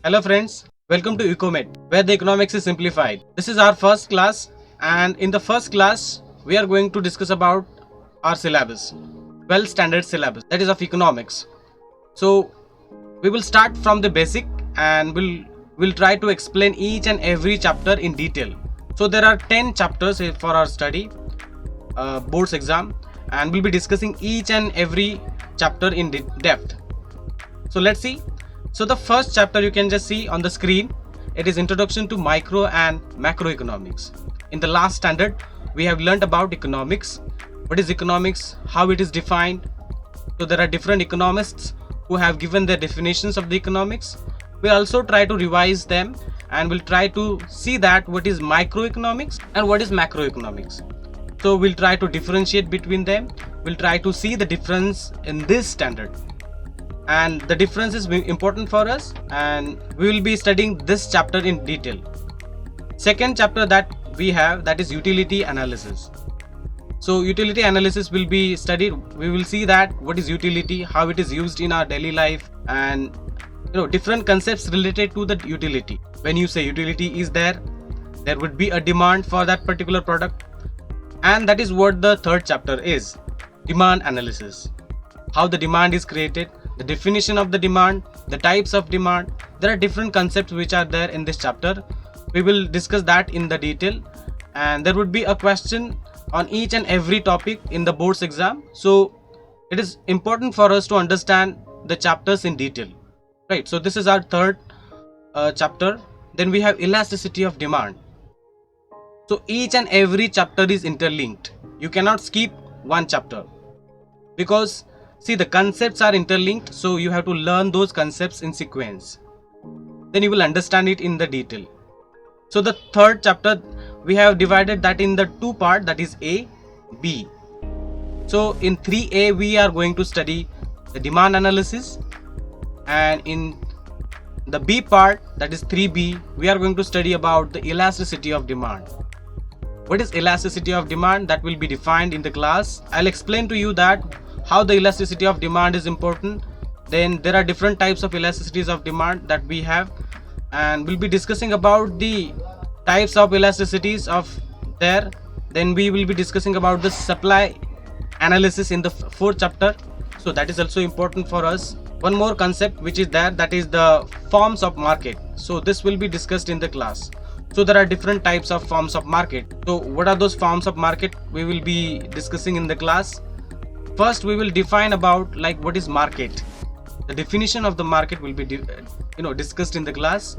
Hello friends, welcome to Ecomate, where the economics is simplified. This is our first class, and in the first class we are going to discuss about our syllabus, well standard syllabus, that is of economics. So we will start from the basic and we'll try to explain each and every chapter in detail. So there are 10 chapters for our study boards exam, and we'll be discussing each and every chapter in depth. So let's see. So the first chapter you can just see on the screen. It is Introduction to Micro and Macroeconomics. In the last standard, we have learnt about economics. What is economics? How it is defined? So there are different economists who have given their definitions of the economics. We'll also try to revise them, and we'll try to see that what is microeconomics and what is macroeconomics. So we'll try to differentiate between them. We'll try to see the difference in this standard. And the difference is important for us, and we will be studying this chapter in detail. Second chapter that we have, that is utility analysis. So utility analysis will be studied. We will see that what is utility, how it is used in our daily life, and different concepts related to the utility. When you say utility is there would be a demand for that particular product, and that is what the third chapter is, demand analysis. How the demand is created, the definition of the demand, the types of demand. There are different concepts which are there in this chapter. We will discuss that in the detail, and there would be a question on each and every topic in the board's exam. So it is important for us to understand the chapters in detail, right? So this is our third chapter. Then we have elasticity of demand. So each and every chapter is interlinked. You cannot skip one chapter because see, the concepts are interlinked, so you have to learn those concepts in sequence. Then you will understand it in the detail. So the third chapter, we have divided that in the two parts, that is A, B. So in 3A, we are going to study the demand analysis, and in the B part, that is 3B, we are going to study about the elasticity of demand. What is elasticity of demand? That will be defined in the class. I'll explain to you that how the elasticity of demand is important. Then there are different types of elasticities of demand that we have, and we'll be discussing about the types of elasticities of there. Then we will be discussing about the supply analysis in the fourth chapter, so that is also important for us. One more concept which is there, that is the forms of market. So this will be discussed in the class. So there are different types of forms of market. So what are those forms of market? We will be discussing in the class. First we will define about like what is market. The definition of the market will be discussed in the class,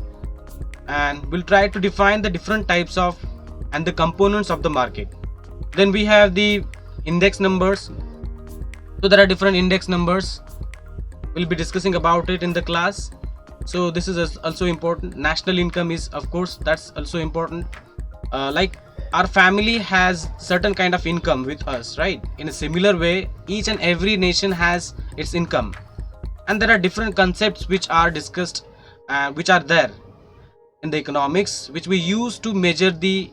and we'll try to define the different types of and the components of the market. Then we have the index numbers. So there are different index numbers. We'll be discussing about it in the class. So this is also important. National income is, of course, that's also important. Like our family has certain kind of income with us, right? In a similar way, each and every nation has its income, and there are different concepts which are discussed, which are there in the economics, which we use to measure the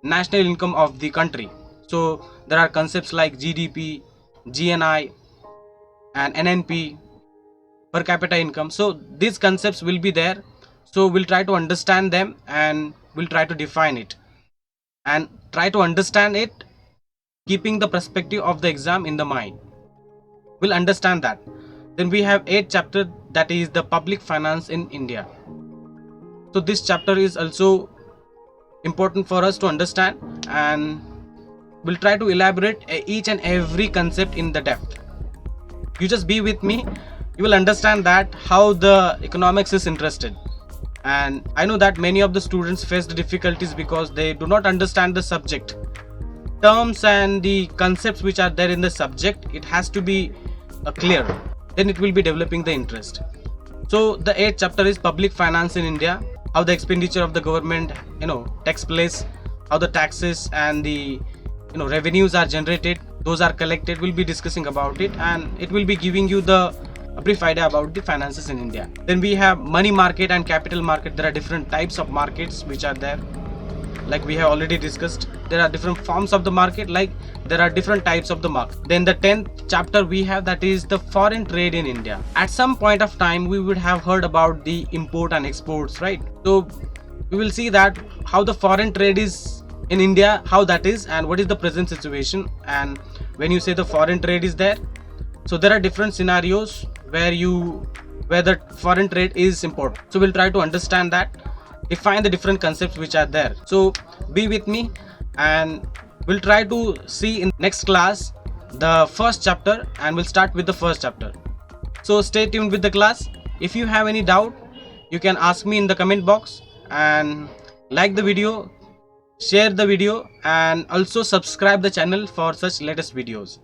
national income of the country. So there are concepts like GDP, GNI, and NNP, per capita income. So these concepts will be there. So we'll try to understand them, and we'll try to define it and try to understand it keeping the perspective of the exam in the mind. We'll understand that. Then we have 8th chapter, that is the public finance in India. So this chapter is also important for us to understand, and we'll try to elaborate each and every concept in the depth. You just be with me. You will understand that how the economics is interested. And I know that many of the students face the difficulties because they do not understand the subject terms and the concepts which are there in the subject. It has to be clear, then it will be developing the interest. So the 8th chapter is public finance in India, how the expenditure of the government takes place, how the taxes and the revenues are generated, those are collected. We'll be discussing about it, and it will be giving you a brief idea about the finances in India. Then we have money market and capital market. There are different types of markets which are there. like we have already discussed. There are different forms of the market, like there are different types of the market. Then the 10th chapter we have, that is the foreign trade in India. At some point of time we would have heard about the import and exports, right? So we will see that how the foreign trade is in India, how that is, and what is the present situation. And when you say the foreign trade is there, so there are different scenarios where the foreign trade is important. So we'll try to understand that, define the different concepts which are there. So be with me, and we'll try to see in next class the first chapter, and we'll start with the first chapter. So stay tuned with the class. If you have any doubt, you can ask me in the comment box, and like the video, share the video, and also subscribe the channel for such latest videos.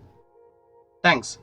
Thanks.